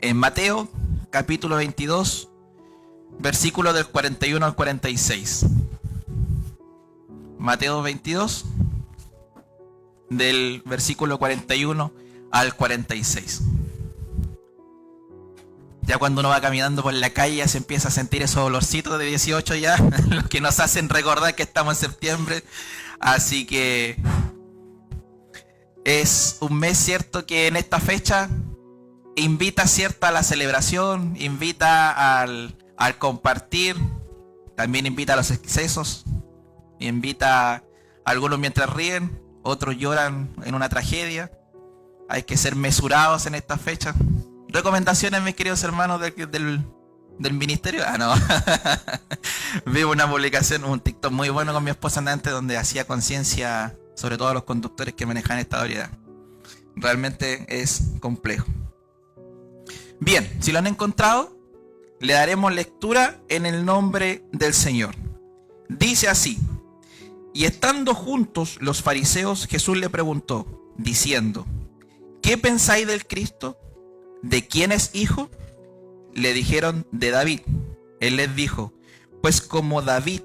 En Mateo, capítulo 22, versículo del 41 al 46. Mateo 22, del versículo 41 al 46. Ya cuando uno va caminando por la calle ya se empieza a sentir esos olorcitos de 18 ya, los que nos hacen recordar que estamos en septiembre. Así que es un mes, cierto, que en esta fecha invita, cierto, a la celebración, invita al compartir, también invita a los excesos, invita a algunos mientras ríen, otros lloran en una tragedia. Hay que ser mesurados en esta fecha. Recomendaciones, mis queridos hermanos del ministerio. No. Vi una publicación, un TikTok muy bueno con mi esposa antes, donde hacía conciencia sobre todo a los conductores que manejan esta variedad. Realmente es complejo. Bien, si lo han encontrado, le daremos lectura en el nombre del Señor. Dice así: y estando juntos los fariseos, Jesús le preguntó, diciendo: ¿qué pensáis del Cristo? ¿De quién es hijo? Le dijeron: de David. Él les dijo: pues como David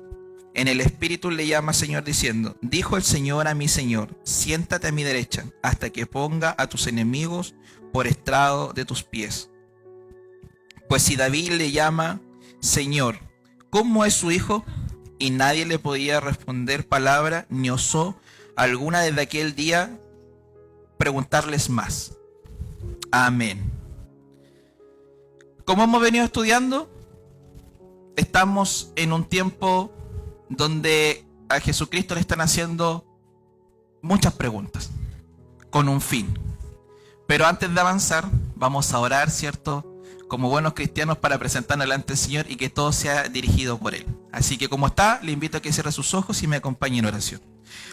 en el Espíritu le llama Señor, diciendo: dijo el Señor a mi Señor, siéntate a mi derecha, hasta que ponga a tus enemigos por estrado de tus pies. Pues si David le llama Señor, ¿cómo es su hijo? Y nadie le podía responder palabra, ni osó alguna desde aquel día preguntarles más. Amén. Como hemos venido estudiando, estamos en un tiempo donde a Jesucristo le están haciendo muchas preguntas, con un fin. Pero antes de avanzar, vamos a orar, ¿cierto?, como buenos cristianos, para presentarnos delante del Señor y que todo sea dirigido por Él. Así que como está, le invito a que cierre sus ojos y me acompañe en oración.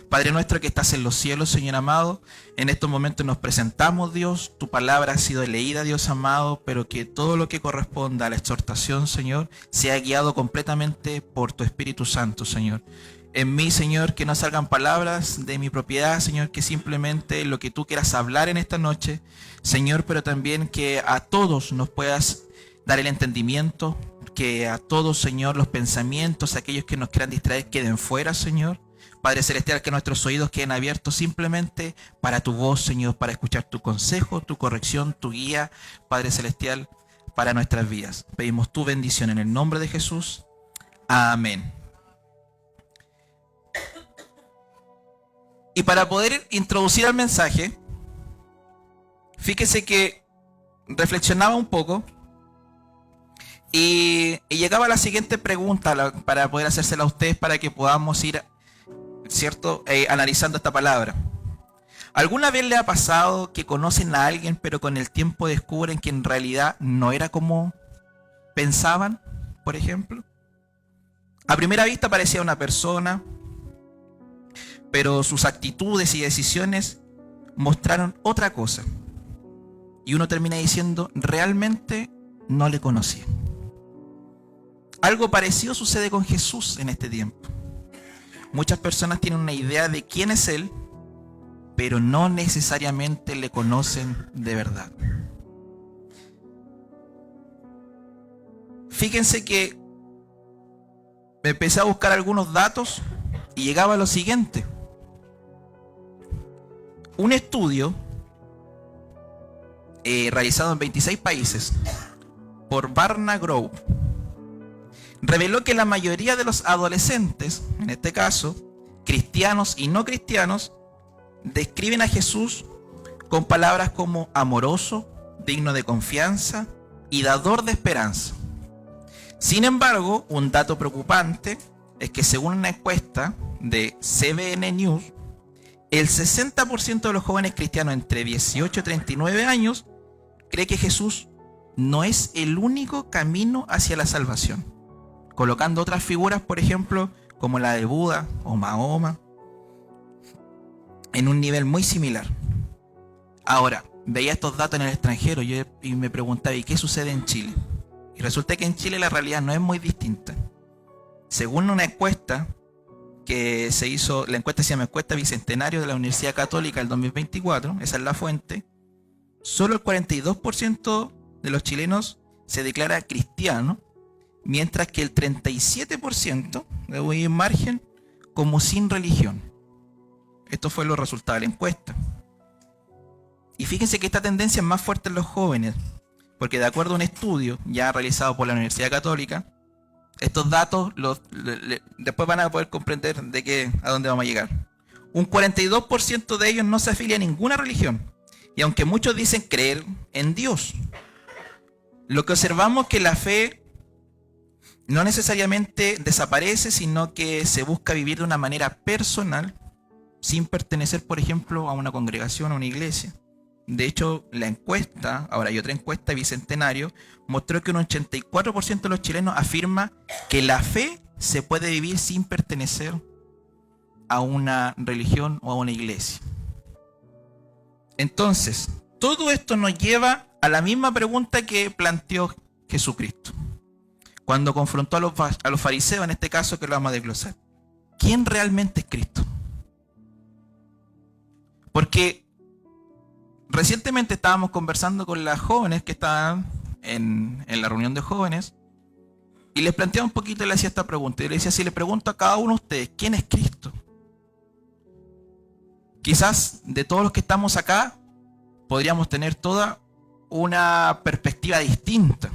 Padre nuestro que estás en los cielos, Señor amado, en estos momentos nos presentamos, Dios. Tu palabra ha sido leída, Dios amado, pero que todo lo que corresponda a la exhortación, Señor, sea guiado completamente por tu Espíritu Santo, Señor. En mí, Señor, que no salgan palabras de mi propiedad, Señor, que simplemente lo que tú quieras hablar en esta noche, Señor, pero también que a todos nos puedas dar el entendimiento, que a todos, Señor, los pensamientos, aquellos que nos quieran distraer, queden fuera, Señor. Padre Celestial, que nuestros oídos queden abiertos simplemente para tu voz, Señor, para escuchar tu consejo, tu corrección, tu guía, Padre Celestial, para nuestras vidas. Pedimos tu bendición en el nombre de Jesús. Amén. Y para poder introducir al mensaje, fíjese que reflexionaba un poco y llegaba a la siguiente pregunta para poder hacérsela a ustedes, para que podamos ir, ¿cierto?, analizando esta palabra. ¿Alguna vez le ha pasado que conocen a alguien pero con el tiempo descubren que en realidad no era como pensaban, por ejemplo? A primera vista parecía una persona, pero sus actitudes y decisiones mostraron otra cosa. Y uno termina diciendo, realmente no le conocía. Algo parecido sucede con Jesús en este tiempo. Muchas personas tienen una idea de quién es Él, pero no necesariamente le conocen de verdad. Fíjense que empecé a buscar algunos datos y llegaba a lo siguiente. Un estudio realizado en 26 países por Barna Grove reveló que la mayoría de los adolescentes, en este caso, cristianos y no cristianos, describen a Jesús con palabras como amoroso, digno de confianza y dador de esperanza. Sin embargo, un dato preocupante es que según una encuesta de CBN News, el 60% de los jóvenes cristianos entre 18 y 39 años cree que Jesús no es el único camino hacia la salvación, colocando otras figuras, por ejemplo, como la de Buda o Mahoma, en un nivel muy similar. Ahora, veía estos datos en el extranjero y me preguntaba, ¿y qué sucede en Chile? Y resulta que en Chile la realidad no es muy distinta. Según una encuesta que se hizo, la encuesta se llama Encuesta Bicentenario de la Universidad Católica del 2024, esa es la fuente, solo el 42% de los chilenos se declara cristiano, mientras que el 37% de un margen como sin religión. Esto fue los resultados de la encuesta. Y fíjense que esta tendencia es más fuerte en los jóvenes, porque de acuerdo a un estudio ya realizado por la Universidad Católica, estos datos después van a poder comprender a dónde vamos a llegar. Un 42% de ellos no se afilia a ninguna religión, y aunque muchos dicen creer en Dios, lo que observamos es que la fe no necesariamente desaparece, sino que se busca vivir de una manera personal, sin pertenecer, por ejemplo, a una congregación o a una iglesia. De hecho, la encuesta, ahora hay otra encuesta, Bicentenario, mostró que un 84% de los chilenos afirma que la fe se puede vivir sin pertenecer a una religión o a una iglesia. Entonces, todo esto nos lleva a la misma pregunta que planteó Jesucristo cuando confrontó a los fariseos, en este caso que lo vamos a desglosar. ¿Quién realmente es Cristo? Porque recientemente estábamos conversando con las jóvenes que estaban en la reunión de jóvenes y les planteaba un poquito y le hacía esta pregunta. Y le decía, si le pregunto a cada uno de ustedes, ¿quién es Cristo? Quizás de todos los que estamos acá podríamos tener toda una perspectiva distinta.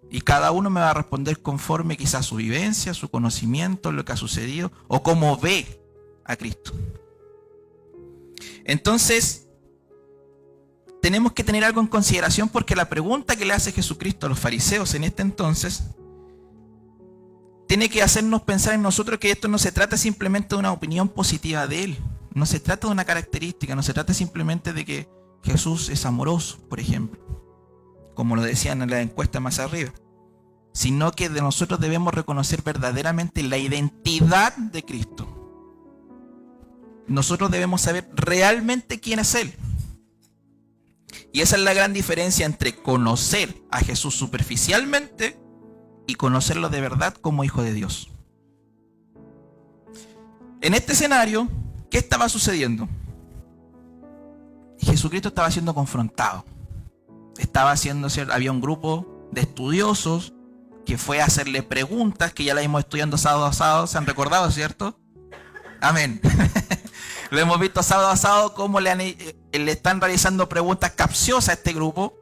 Y cada uno me va a responder conforme quizás su vivencia, su conocimiento, lo que ha sucedido o cómo ve a Cristo. Entonces, tenemos que tener algo en consideración porque la pregunta que le hace Jesucristo a los fariseos en este entonces tiene que hacernos pensar en nosotros que esto no se trata simplemente de una opinión positiva de Él. No se trata de una característica, no se trata simplemente de que Jesús es amoroso, por ejemplo, como lo decían en la encuesta más arriba, sino que de nosotros debemos reconocer verdaderamente la identidad de Cristo. Nosotros debemos saber realmente quién es Él. Y esa es la gran diferencia entre conocer a Jesús superficialmente y conocerlo de verdad como Hijo de Dios. En este escenario, ¿qué estaba sucediendo? Jesucristo estaba siendo confrontado. Había un grupo de estudiosos que fue a hacerle preguntas que ya las hemos estudiando sábado a sábado. ¿Se han recordado, cierto? Amén. Lo hemos visto sábado a sábado cómo le están realizando preguntas capciosas a este grupo.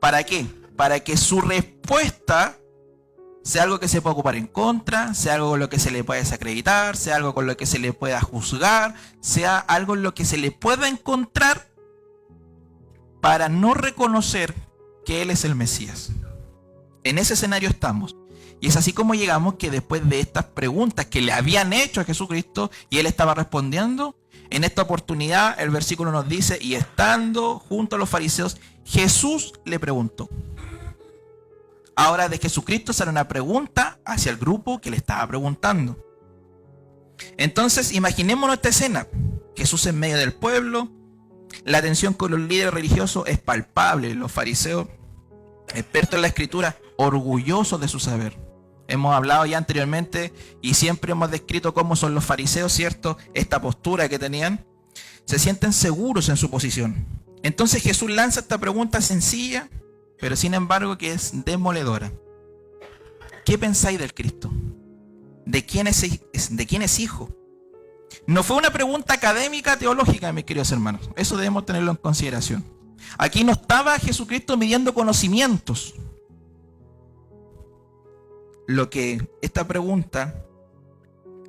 ¿Para qué? Para que su respuesta sea algo que se pueda ocupar en contra, sea algo con lo que se le pueda desacreditar, sea algo con lo que se le pueda juzgar, sea algo en lo que se le pueda encontrar para no reconocer que Él es el Mesías. En ese escenario estamos. Y es así como llegamos que después de estas preguntas que le habían hecho a Jesucristo y Él estaba respondiendo, en esta oportunidad el versículo nos dice, y estando junto a los fariseos, Jesús le preguntó. Ahora de Jesucristo sale una pregunta hacia el grupo que le estaba preguntando. Entonces imaginémonos esta escena. Jesús en medio del pueblo, la tensión con los líderes religiosos es palpable. Los fariseos, expertos en la escritura, orgullosos de su saber. Hemos hablado ya anteriormente y siempre hemos descrito cómo son los fariseos, ¿cierto? Esta postura que tenían. Se sienten seguros en su posición. Entonces Jesús lanza esta pregunta sencilla, pero sin embargo que es demoledora. ¿Qué pensáis del Cristo? ¿De quién es hijo? No fue una pregunta académica, teológica, mis queridos hermanos. Eso debemos tenerlo en consideración. Aquí no estaba Jesucristo midiendo conocimientos. Lo que esta pregunta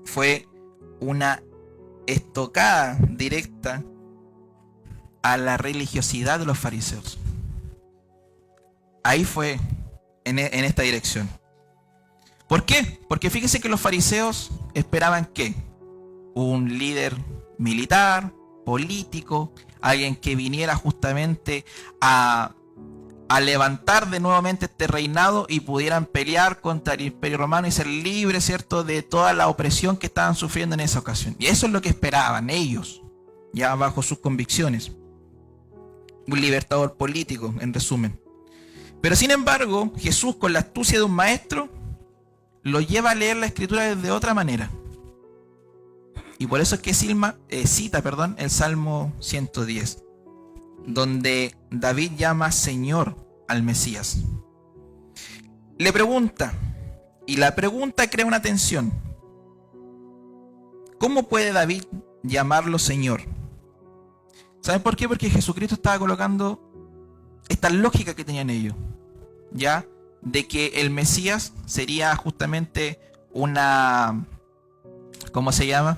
fue una estocada directa a la religiosidad de los fariseos. Ahí fue en esta dirección. ¿Por qué? Porque fíjense que los fariseos esperaban ¿qué? Un líder militar, político, alguien que viniera justamente a levantar de nuevamente este reinado y pudieran pelear contra el Imperio Romano y ser libres, ¿cierto?, de toda la opresión que estaban sufriendo en esa ocasión. Y eso es lo que esperaban ellos, ya bajo sus convicciones. Un libertador político, en resumen. Pero sin embargo, Jesús, con la astucia de un maestro, lo lleva a leer la Escritura de otra manera. Y por eso es que cita el Salmo 110, donde David llama Señor al Mesías. Le pregunta, y la pregunta crea una tensión. ¿Cómo puede David llamarlo Señor? ¿Saben por qué? Porque Jesucristo estaba colocando esta lógica que tenían ellos, ¿ya? De que el Mesías sería justamente una... ¿Cómo se llama?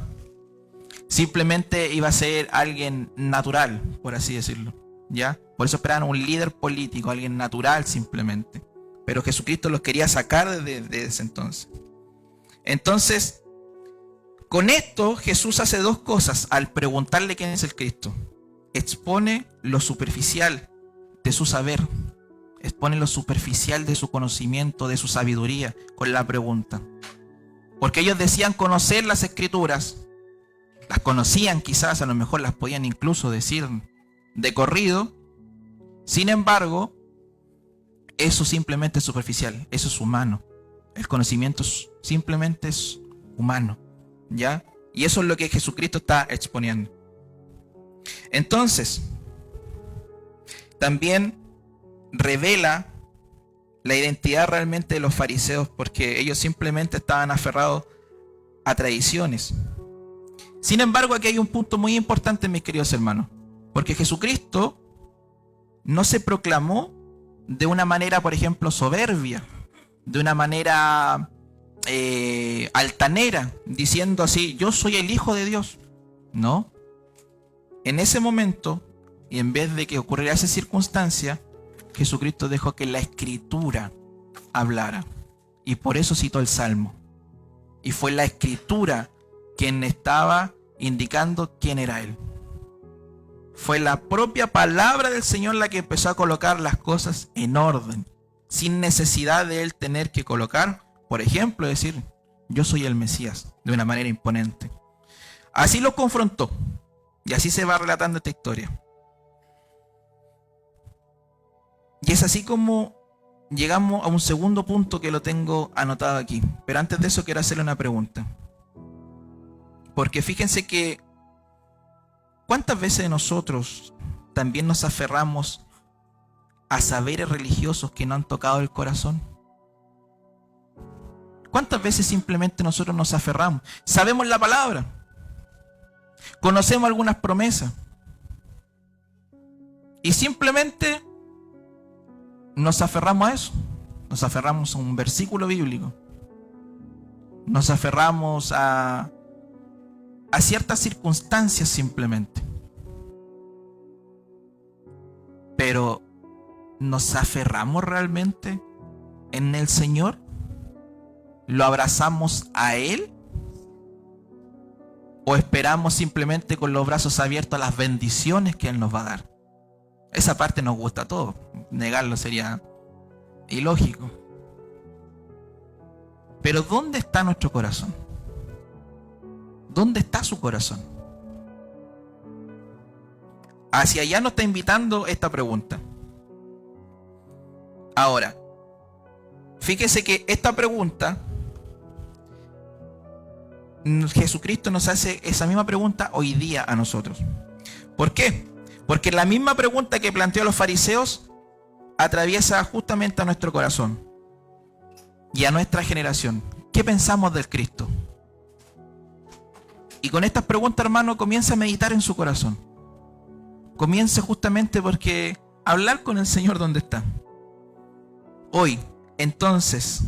Simplemente iba a ser alguien natural, por así decirlo, ¿ya? Por eso esperaban un líder político, alguien natural simplemente. Pero Jesucristo los quería sacar de ese entonces. Entonces, con esto Jesús hace dos cosas al preguntarle quién es el Cristo. Expone lo superficial de su saber, expone lo superficial de su conocimiento, de su sabiduría, con la pregunta. Porque ellos decían conocer las Escrituras, las conocían quizás, a lo mejor las podían incluso decir de corrido. Sin embargo, eso simplemente es superficial, eso es humano. El conocimiento simplemente es humano, ¿ya? Y eso es lo que Jesucristo está exponiendo. Entonces, también revela la identidad realmente de los fariseos, porque ellos simplemente estaban aferrados a tradiciones. Sin embargo, aquí hay un punto muy importante, mis queridos hermanos, porque Jesucristo no se proclamó de una manera, por ejemplo, soberbia, de una manera altanera, diciendo así, yo soy el Hijo de Dios. No. En ese momento, y en vez de que ocurriera esa circunstancia, Jesucristo dejó que la Escritura hablara. Y por eso citó el Salmo. Y fue la Escritura quien estaba indicando quién era Él. Fue la propia palabra del Señor la que empezó a colocar las cosas en orden, sin necesidad de Él tener que colocar, por ejemplo, decir, yo soy el Mesías, de una manera imponente. Así lo confrontó. Y así se va relatando esta historia. Y es así como llegamos a un segundo punto que lo tengo anotado aquí. Pero antes de eso quiero hacerle una pregunta. Porque fíjense que ¿cuántas veces nosotros también nos aferramos a saberes religiosos que no han tocado el corazón? ¿Cuántas veces simplemente nosotros nos aferramos? Sabemos la palabra. Conocemos algunas promesas. Y simplemente nos aferramos a eso. Nos aferramos a un versículo bíblico. Nos aferramos a ciertas circunstancias simplemente. Pero ¿nos aferramos realmente en el Señor? ¿Lo abrazamos a Él? ¿O esperamos simplemente con los brazos abiertos a las bendiciones que Él nos va a dar? Esa parte nos gusta a todos. Negarlo sería ilógico. Pero ¿dónde está nuestro corazón? ¿Dónde está su corazón? Hacia allá nos está invitando esta pregunta. Ahora, fíjese que esta pregunta, Jesucristo nos hace esa misma pregunta hoy día a nosotros. ¿Por qué? Porque la misma pregunta que planteó a los fariseos atraviesa justamente a nuestro corazón y a nuestra generación. ¿Qué pensamos del Cristo? Y con estas preguntas, hermano, comienza a meditar en su corazón. Comience justamente porque hablar con el Señor donde está. Hoy, entonces,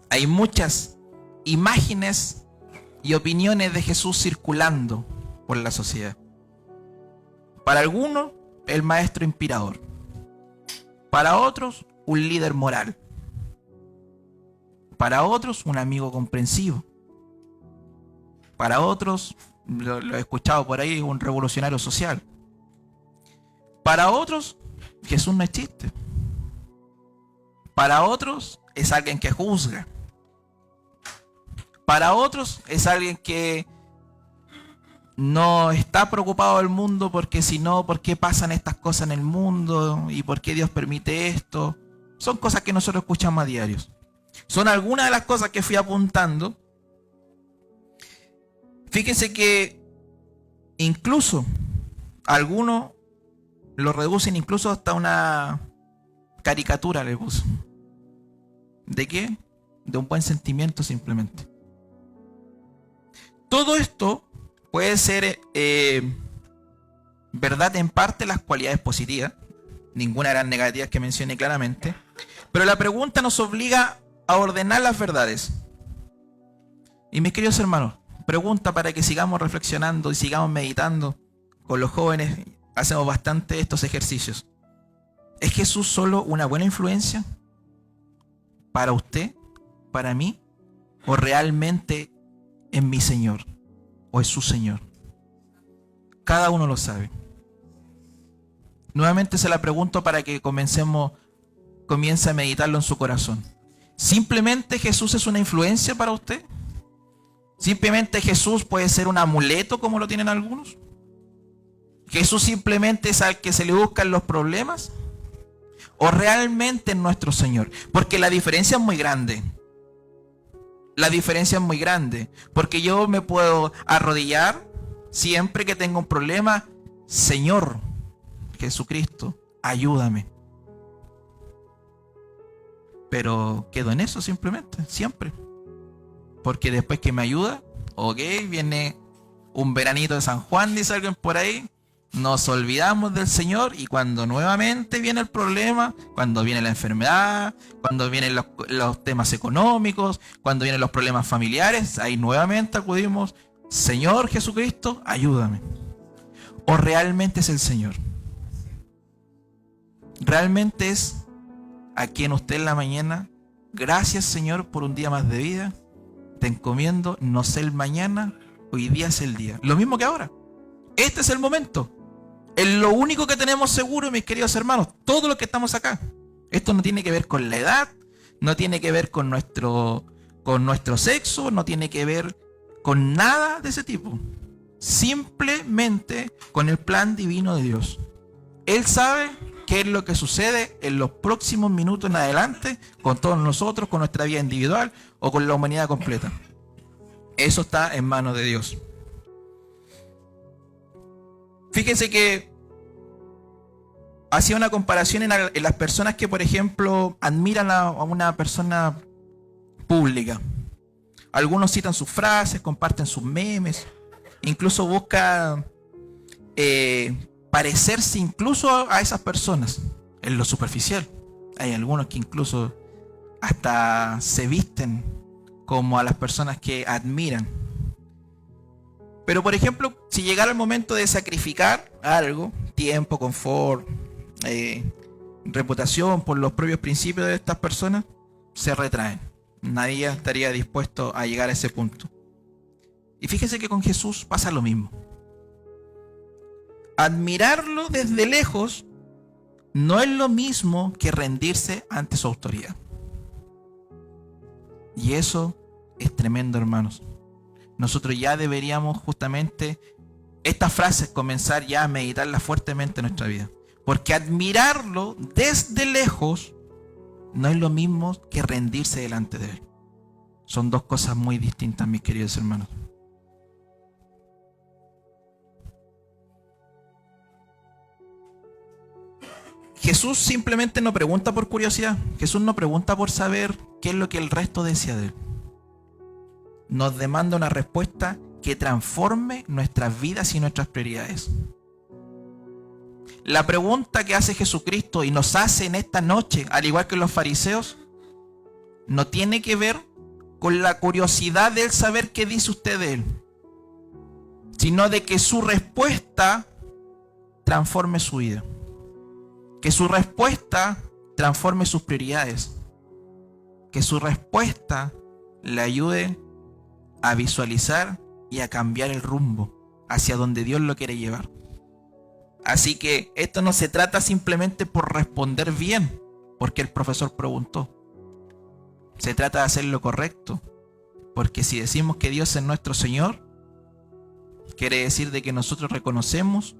hay muchas imágenes y opiniones de Jesús circulando por la sociedad. Para algunos, el maestro inspirador. Para otros, un líder moral. Para otros, un amigo comprensivo. Para otros, lo he escuchado por ahí, un revolucionario social. Para otros, Jesús no existe. Para otros, es alguien que juzga. Para otros, es alguien que no está preocupado del mundo, porque si no, ¿por qué pasan estas cosas en el mundo? ¿Y por qué Dios permite esto? Son cosas que nosotros escuchamos a diario. Son algunas de las cosas que fui apuntando. Fíjense que incluso algunos lo reducen incluso hasta una caricatura le puso. ¿De qué? De un buen sentimiento simplemente. Todo esto puede ser verdad en parte, las cualidades positivas. Ninguna de las negativas que mencioné claramente. Pero la pregunta nos obliga a ordenar las verdades. Y mis queridos hermanos, pregunta para que sigamos reflexionando y sigamos meditando. Con los jóvenes hacemos bastante estos ejercicios. ¿Es Jesús solo una buena influencia para usted, para mí? ¿O realmente es mi Señor? ¿O es su Señor? Cada uno lo sabe. Nuevamente se la pregunto para que comience a meditarlo en su corazón. ¿Simplemente Jesús es una influencia para usted? ¿Simplemente Jesús puede ser un amuleto como lo tienen algunos? ¿Jesús simplemente es al que se le buscan los problemas? ¿O realmente es nuestro Señor? Porque la diferencia es muy grande. La diferencia es muy grande. Porque yo me puedo arrodillar siempre que tengo un problema. Señor Jesucristo, ayúdame. Pero quedo en eso simplemente, siempre. Porque después que me ayuda, ok, viene un veranito de San Juan, dice alguien por ahí, nos olvidamos del Señor y cuando nuevamente viene el problema, cuando viene la enfermedad, cuando vienen los temas económicos, cuando vienen los problemas familiares, ahí nuevamente acudimos, Señor Jesucristo, ayúdame. ¿O realmente es el Señor? ¿Realmente es a quien usted en la mañana, gracias Señor por un día más de vida, te encomiendo, no sé el mañana, hoy día es el día? Lo mismo que ahora. Este es el momento. Es lo único que tenemos seguro, mis queridos hermanos, todos los que estamos acá. Esto no tiene que ver con la edad, no tiene que ver con nuestro sexo, no tiene que ver con nada de ese tipo. Simplemente con el plan divino de Dios. Él sabe qué es lo que sucede en los próximos minutos en adelante con todos nosotros, con nuestra vida individual o con la humanidad completa. Eso está en manos de Dios. Fíjense que hacía una comparación en las personas que, por ejemplo, admiran a una persona pública. Algunos citan sus frases, comparten sus memes, incluso buscan parecerse incluso a esas personas en lo superficial. Hay algunos que incluso hasta se visten como a las personas que admiran. Pero por ejemplo, si llegara el momento de sacrificar algo, tiempo, confort, reputación, por los propios principios de estas personas, se retraen. Nadie estaría dispuesto a llegar a ese punto. Y fíjese que con Jesús pasa lo mismo. Admirarlo desde lejos no es lo mismo que rendirse ante su autoridad. Y eso es tremendo, hermanos. Nosotros ya deberíamos justamente estas frases comenzar ya a meditarlas fuertemente en nuestra vida. Porque admirarlo desde lejos no es lo mismo que rendirse delante de Él. Son dos cosas muy distintas, mis queridos hermanos. Jesús simplemente no pregunta por curiosidad. Jesús no pregunta por saber qué es lo que el resto decía de Él. Nos demanda una respuesta que transforme nuestras vidas y nuestras prioridades. La pregunta que hace Jesucristo y nos hace en esta noche, al igual que los fariseos, no tiene que ver con la curiosidad de Él saber qué dice usted de Él, sino de que su respuesta transforme su vida. Que su respuesta transforme sus prioridades. Que su respuesta le ayude a visualizar y a cambiar el rumbo hacia donde Dios lo quiere llevar. Así que esto no se trata simplemente por responder bien, porque el profesor preguntó. Se trata de hacer lo correcto, porque si decimos que Dios es nuestro Señor, quiere decir de que nosotros reconocemos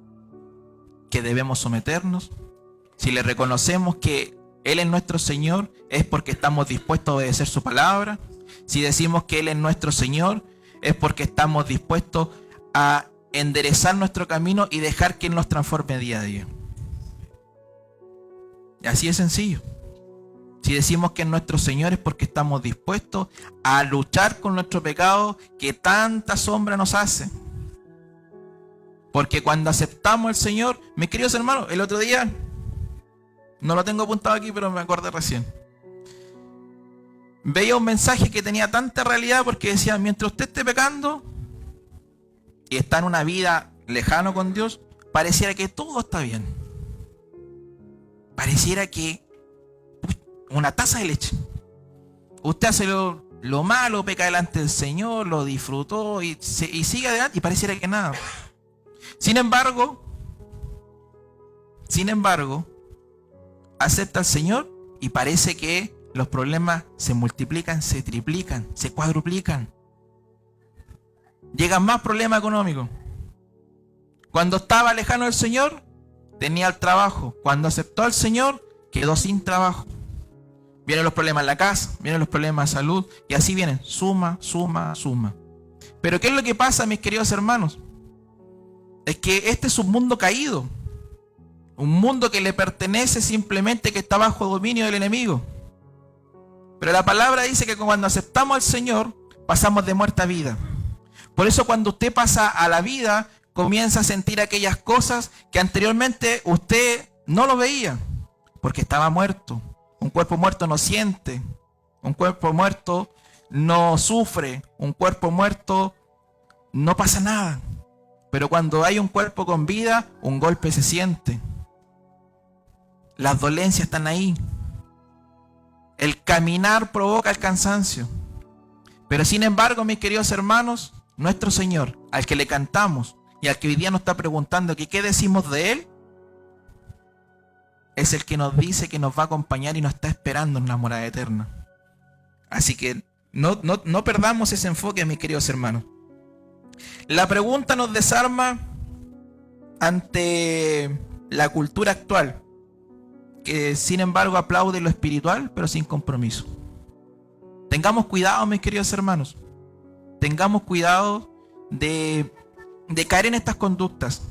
que debemos someternos. Si le reconocemos que Él es nuestro Señor, es porque estamos dispuestos a obedecer su palabra. Si decimos que Él es nuestro Señor, es porque estamos dispuestos a enderezar nuestro camino y dejar que Él nos transforme día a día. Y así es sencillo. Si decimos que es nuestro Señor es porque estamos dispuestos a luchar con nuestro pecado que tanta sombra nos hace. Porque cuando aceptamos al Señor, mis queridos hermanos, el otro día, no lo tengo apuntado aquí, pero me acordé recién. Veía un mensaje que tenía tanta realidad porque decía, mientras usted esté pecando y está en una vida lejano con Dios, pareciera que todo está bien. Pareciera que una taza de leche. Usted hace lo malo, peca delante del Señor, lo disfrutó y sigue adelante y pareciera que nada. Sin embargo, acepta al Señor y parece que los problemas se multiplican, se triplican, se cuadruplican. Llegan más problemas económicos. Cuando estaba lejano del Señor, tenía el trabajo. Cuando aceptó al Señor, quedó sin trabajo. Vienen los problemas en la casa, vienen los problemas de salud, y así vienen, suma. Pero ¿qué es lo que pasa, mis queridos hermanos? Es que este es un mundo caído. Un mundo que le pertenece simplemente, que está bajo dominio del enemigo. Pero la palabra dice que cuando aceptamos al Señor, pasamos de muerte a vida. Por eso cuando usted pasa a la vida, comienza a sentir aquellas cosas que anteriormente usted no lo veía, porque estaba muerto. Un cuerpo muerto no siente, un cuerpo muerto no sufre, un cuerpo muerto no pasa nada. Pero cuando hay un cuerpo con vida, un golpe se siente. Las dolencias están ahí. El caminar provoca el cansancio. Pero sin embargo, mis queridos hermanos, nuestro Señor, al que le cantamos y al que hoy día nos está preguntando que qué decimos de Él, es el que nos dice que nos va a acompañar y nos está esperando en la morada eterna. Así que no perdamos ese enfoque, mis queridos hermanos. La pregunta nos desarma ante la cultura actual, que sin embargo aplaude lo espiritual, pero sin compromiso. Tengamos cuidado, mis queridos hermanos. Tengamos cuidado de caer en estas conductas.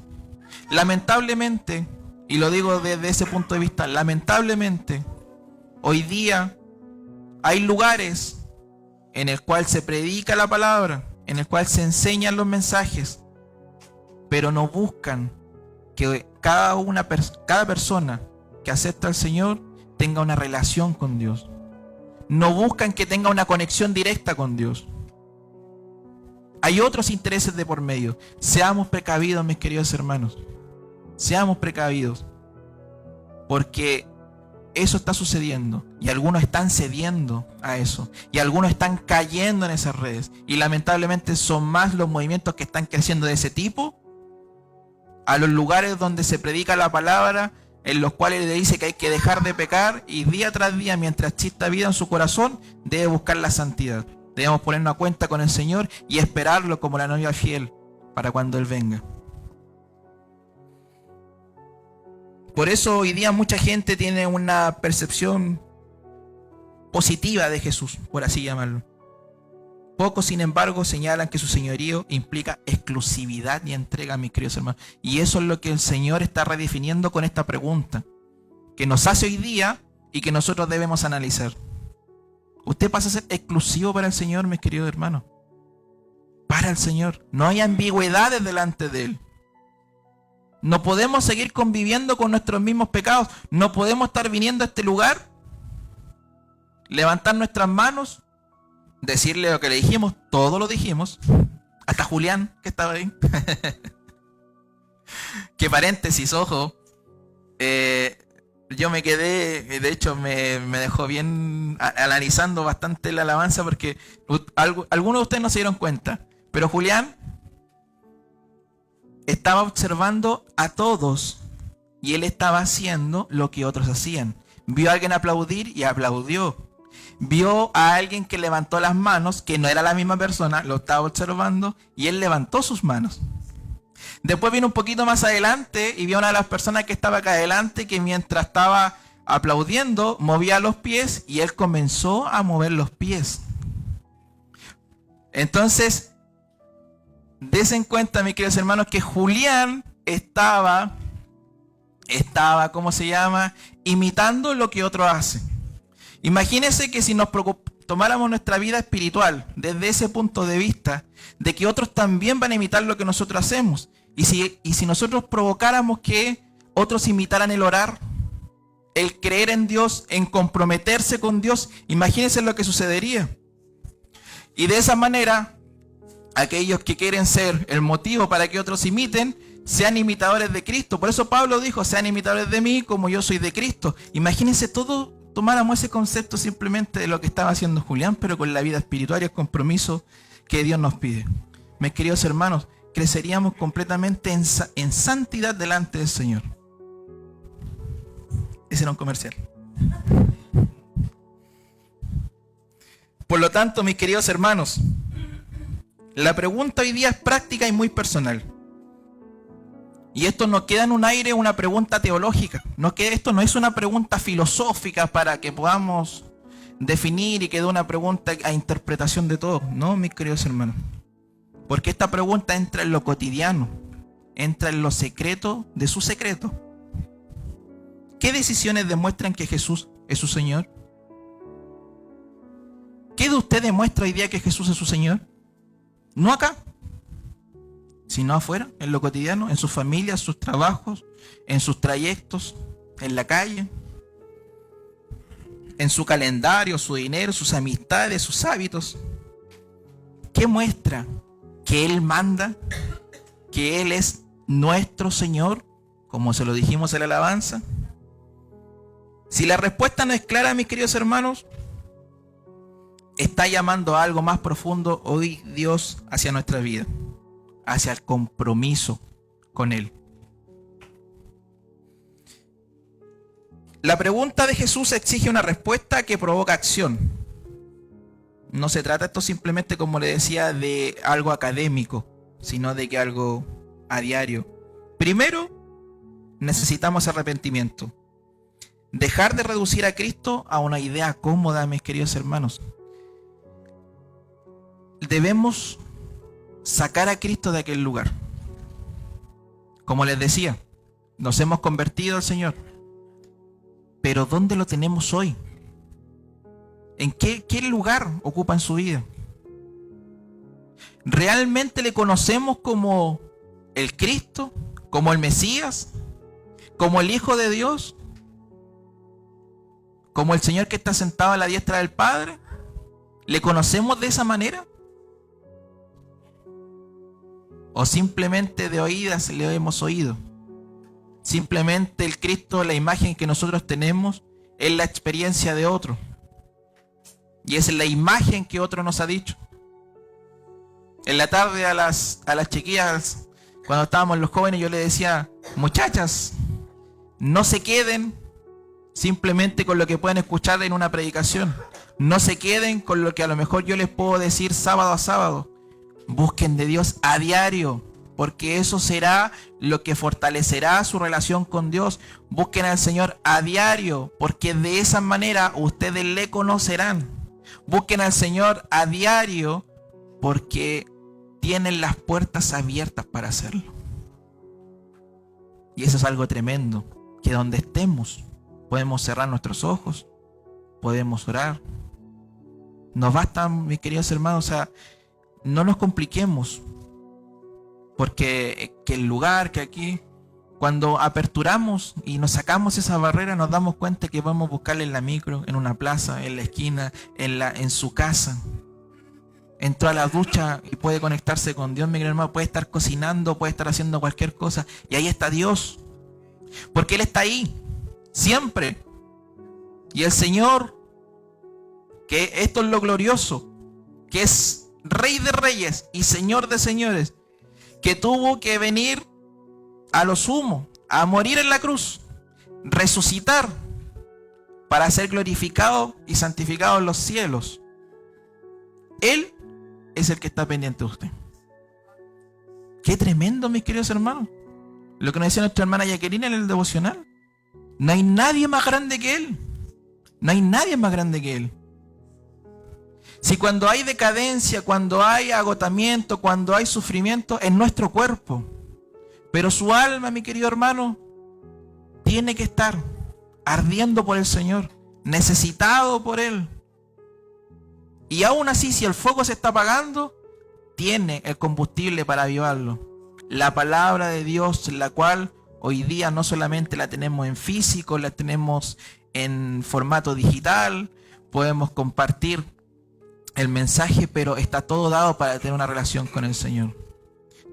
Lamentablemente, y lo digo desde ese punto de vista, lamentablemente, hoy día hay lugares en el cual se predica la palabra, en el cual se enseñan los mensajes, pero no buscan que cada persona que acepta al Señor tenga una relación con Dios. No buscan que tenga una conexión directa con Dios. Hay otros intereses de por medio. Seamos precavidos, mis queridos hermanos. Seamos precavidos. Porque eso está sucediendo. Y algunos están cediendo a eso. Y algunos están cayendo en esas redes. Y lamentablemente son más los movimientos que están creciendo de ese tipo, a los lugares donde se predica la palabra, en los cuales le dice que hay que dejar de pecar, y día tras día, mientras exista vida en su corazón, debe buscar la santidad. Debemos ponernos a cuenta con el Señor y esperarlo como la novia fiel para cuando Él venga. Por eso hoy día mucha gente tiene una percepción positiva de Jesús, por así llamarlo. Pocos, sin embargo, señalan que su señorío implica exclusividad y entrega, mis queridos hermanos. Y eso es lo que el Señor está redefiniendo con esta pregunta, que nos hace hoy día y que nosotros debemos analizar. Usted pasa a ser exclusivo para el Señor, mis queridos hermanos. Para el Señor. No hay ambigüedades delante de Él. No podemos seguir conviviendo con nuestros mismos pecados. No podemos estar viniendo a este lugar, levantar nuestras manos, decirle lo que le dijimos. Todo lo dijimos. Hasta Julián, que estaba ahí. Que paréntesis, ojo. Yo me quedé, de hecho me dejó bien analizando bastante la alabanza, porque algunos de ustedes no se dieron cuenta, pero Julián estaba observando a todos y él estaba haciendo lo que otros hacían. Vio a alguien aplaudir y aplaudió. Vio a alguien que levantó las manos, que no era la misma persona, lo estaba observando y él levantó sus manos. Después vino un poquito más adelante y vio a una de las personas que estaba acá adelante, que mientras estaba aplaudiendo movía los pies, y él comenzó a mover los pies. Entonces, desen cuenta, mis queridos hermanos, que Julián estaba estaba, ¿cómo se llama?, imitando lo que otros hacen. Imagínense que si nos tomáramos nuestra vida espiritual desde ese punto de vista, de que otros también van a imitar lo que nosotros hacemos, y si nosotros provocáramos que otros imitaran el orar, el creer en Dios, en comprometerse con Dios, imagínense lo que sucedería. Y de esa manera, aquellos que quieren ser el motivo para que otros imiten, sean imitadores de Cristo. Por eso Pablo dijo, sean imitadores de mí como yo soy de Cristo. Imagínense todo, tomáramos ese concepto simplemente de lo que estaba haciendo Julián, pero con la vida espiritual y el compromiso que Dios nos pide. Mis queridos hermanos, creceríamos completamente en santidad delante del Señor. Ese era un comercial. Por lo tanto, mis queridos hermanos, la pregunta hoy día es práctica y muy personal. Y esto no queda en un aire una pregunta teológica. Esto no es una pregunta filosófica para que podamos definir y quede una pregunta a interpretación de todo. No, mis queridos hermanos. Porque esta pregunta entra en lo cotidiano, entra en lo secreto de su secreto. ¿Qué decisiones demuestran que Jesús es su Señor? ¿Qué de usted demuestra hoy día que Jesús es su Señor? No acá, sino afuera, en lo cotidiano, en sus familias, sus trabajos, en sus trayectos, en la calle, en su calendario, su dinero, sus amistades, sus hábitos. ¿Qué muestra? Que Él manda, que Él es nuestro Señor, como se lo dijimos en la alabanza. Si la respuesta no es clara, mis queridos hermanos, está llamando a algo más profundo hoy Dios hacia nuestra vida, hacia el compromiso con Él. La pregunta de Jesús exige una respuesta que provoca acción. No se trata esto simplemente, como le decía, de algo académico, sino de que algo a diario. Primero, necesitamos arrepentimiento. Dejar de reducir a Cristo a una idea cómoda, mis queridos hermanos. Debemos sacar a Cristo de aquel lugar. Como les decía, nos hemos convertido al Señor. Pero ¿dónde lo tenemos hoy? ¿En qué lugar ocupa en su vida? ¿Realmente le conocemos como el Cristo? ¿Como el Mesías? ¿Como el Hijo de Dios? ¿Como el Señor que está sentado a la diestra del Padre? ¿Le conocemos de esa manera? ¿O simplemente de oídas le hemos oído? Simplemente el Cristo, la imagen que nosotros tenemos, es la experiencia de otro. Y es la imagen que otro nos ha dicho. En la tarde a las chiquillas, cuando estábamos los jóvenes, yo les decía, muchachas, no se queden simplemente con lo que pueden escuchar en una predicación. No se queden con lo que a lo mejor yo les puedo decir sábado a sábado. Busquen de Dios a diario, porque eso será lo que fortalecerá su relación con Dios. Busquen al Señor a diario, porque de esa manera ustedes le conocerán. Busquen al Señor a diario, porque tienen las puertas abiertas para hacerlo. Y eso es algo tremendo, que donde estemos podemos cerrar nuestros ojos, podemos orar. Nos basta, mis queridos hermanos, o sea, no nos compliquemos, porque que el lugar, que aquí, cuando aperturamos y nos sacamos esa barrera, nos damos cuenta que podemos buscarle en la micro, en una plaza, en la esquina, en su casa. Entró a la ducha y puede conectarse con Dios, mi querido hermano, puede estar cocinando, puede estar haciendo cualquier cosa, y ahí está Dios, porque Él está ahí, siempre. Y el Señor, que esto es lo glorioso, que es Rey de Reyes y Señor de Señores, que tuvo que venir a lo sumo, a morir en la cruz, resucitar, para ser glorificado y santificado en los cielos. Él es el que está pendiente de usted. Qué tremendo, mis queridos hermanos. Lo que nos decía nuestra hermana Jacqueline en el devocional. No hay nadie más grande que Él. No hay nadie más grande que Él. Si cuando hay decadencia, cuando hay agotamiento, cuando hay sufrimiento, es nuestro cuerpo. Pero su alma, mi querido hermano, tiene que estar ardiendo por el Señor, necesitado por Él. Y aún así, si el fuego se está apagando, tiene el combustible para avivarlo. La palabra de Dios, la cual hoy día no solamente la tenemos en físico, la tenemos en formato digital, podemos compartir el mensaje, pero está todo dado para tener una relación con el Señor.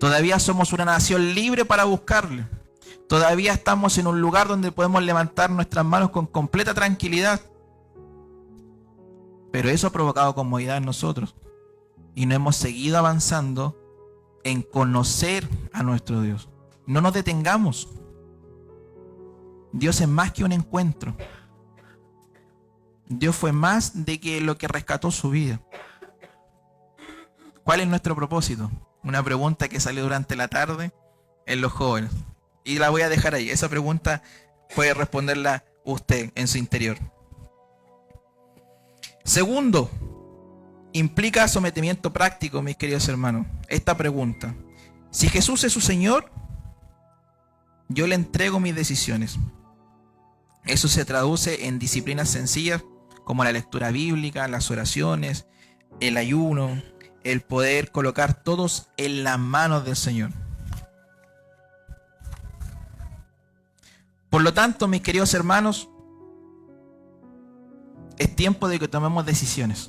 Todavía somos una nación libre para buscarle. Todavía estamos en un lugar donde podemos levantar nuestras manos con completa tranquilidad. Pero eso ha provocado comodidad en nosotros. Y no hemos seguido avanzando en conocer a nuestro Dios. No nos detengamos. Dios es más que un encuentro. Dios fue más de que lo que rescató su vida. ¿Cuál es nuestro propósito? Una pregunta que salió durante la tarde en los jóvenes. Y la voy a dejar ahí. Esa pregunta puede responderla usted en su interior. Segundo, implica sometimiento práctico, mis queridos hermanos. Esta pregunta: si Jesús es su Señor, yo le entrego mis decisiones. Eso se traduce en disciplinas sencillas como la lectura bíblica, las oraciones, el ayuno, el poder colocar todos en las manos del Señor. Por lo tanto, mis queridos hermanos, es tiempo de que tomemos decisiones.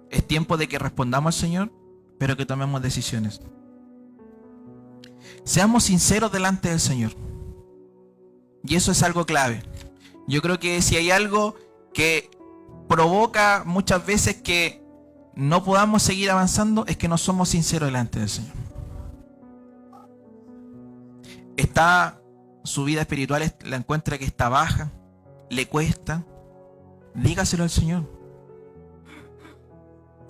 Es tiempo de que respondamos al Señor, pero que tomemos decisiones. Seamos sinceros delante del Señor. Y eso es algo clave. Yo creo que si hay algo que provoca muchas veces que no podamos seguir avanzando, es que no somos sinceros delante del Señor. Su vida espiritual la encuentra que está baja, le cuesta, dígaselo al Señor.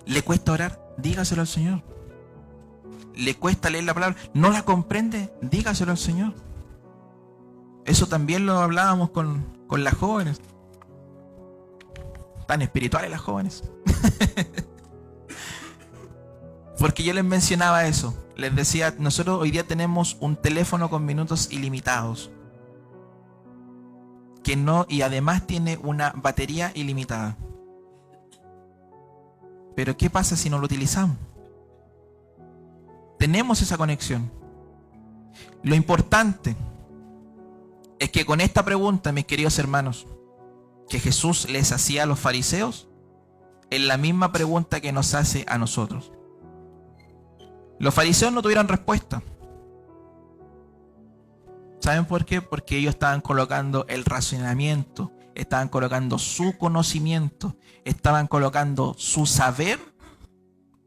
¿Le cuesta orar? Dígaselo al Señor. ¿Le cuesta leer la palabra? ¿No la comprende? Dígaselo al Señor. Eso también lo hablábamos con las jóvenes. Tan espirituales las jóvenes. Porque yo les mencionaba eso. Les decía, nosotros hoy día tenemos un teléfono con minutos ilimitados. Y además tiene una batería ilimitada. Pero ¿qué pasa si no lo utilizamos? Tenemos esa conexión. Lo importante es que con esta pregunta, mis queridos hermanos, que Jesús les hacía a los fariseos, es la misma pregunta que nos hace a nosotros. Los fariseos no tuvieron respuesta. ¿Saben por qué? Porque ellos estaban colocando el razonamiento, estaban colocando su conocimiento, estaban colocando su saber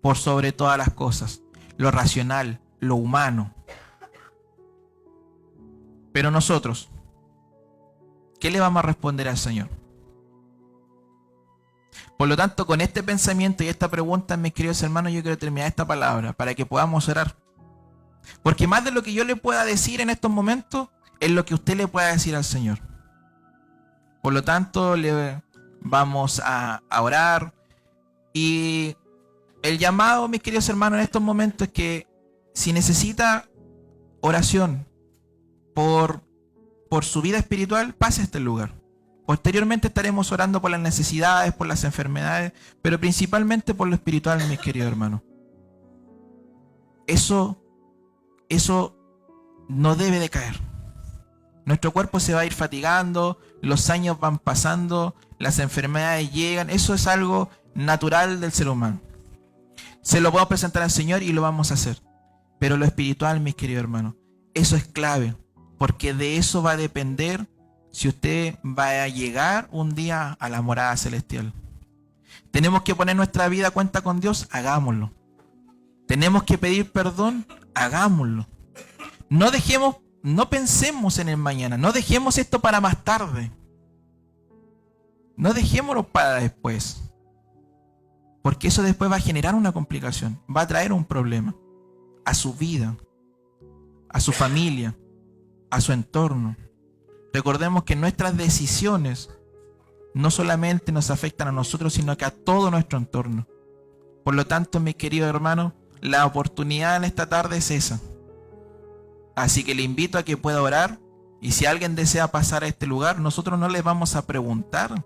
por sobre todas las cosas, lo racional, lo humano. Pero nosotros, ¿qué le vamos a responder al Señor? Por lo tanto, con este pensamiento y esta pregunta, mis queridos hermanos, yo quiero terminar esta palabra para que podamos orar. Porque más de lo que yo le pueda decir en estos momentos, es lo que usted le pueda decir al Señor. Por lo tanto, le vamos a orar. Y el llamado, mis queridos hermanos, en estos momentos es que si necesita oración por su vida espiritual, pase a este lugar. Posteriormente estaremos orando por las necesidades, por las enfermedades, pero principalmente por lo espiritual, mis queridos hermanos. Eso no debe de caer. Nuestro cuerpo se va a ir fatigando, los años van pasando, las enfermedades llegan. Eso es algo natural del ser humano. Se lo podemos presentar al Señor y lo vamos a hacer. Pero lo espiritual, mis queridos hermanos, eso es clave, porque de eso va a depender si usted va a llegar un día a la morada celestial. Tenemos que poner nuestra vida a cuenta con Dios, hagámoslo. Tenemos que pedir perdón, hagámoslo. No pensemos en el mañana, no dejemos esto para más tarde. No dejémoslo para después. Porque eso después va a generar una complicación, va a traer un problema a su vida, a su familia, a su entorno. Recordemos que nuestras decisiones no solamente nos afectan a nosotros, sino que a todo nuestro entorno. Por lo tanto, mis queridos hermanos, la oportunidad en esta tarde es esa. Así que le invito a que pueda orar Y si alguien desea pasar a este lugar, nosotros no le vamos a preguntar.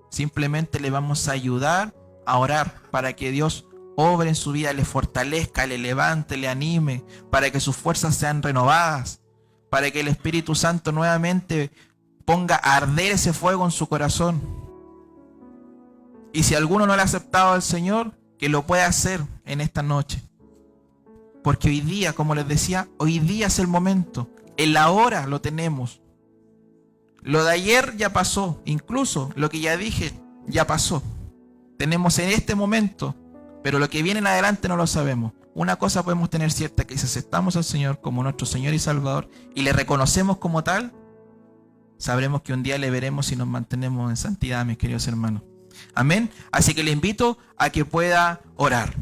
Simplemente le vamos a ayudar a orar para que Dios obre en su vida, le fortalezca, le levante, le anime, para que sus fuerzas sean renovadas, para que el Espíritu Santo nuevamente ponga a arder ese fuego en su corazón. Y si alguno no le ha aceptado al Señor, que lo pueda hacer en esta noche. Porque hoy día, como les decía, hoy día es el momento. En la hora lo tenemos. Lo de ayer ya pasó. Incluso lo que ya dije ya pasó. Tenemos en este momento, pero lo que viene en adelante no lo sabemos. Una cosa podemos tener cierta, que si aceptamos al Señor como nuestro Señor y Salvador y le reconocemos como tal, sabremos que un día le veremos si nos mantenemos en santidad, mis queridos hermanos. Amén. Así que le invito a que pueda orar.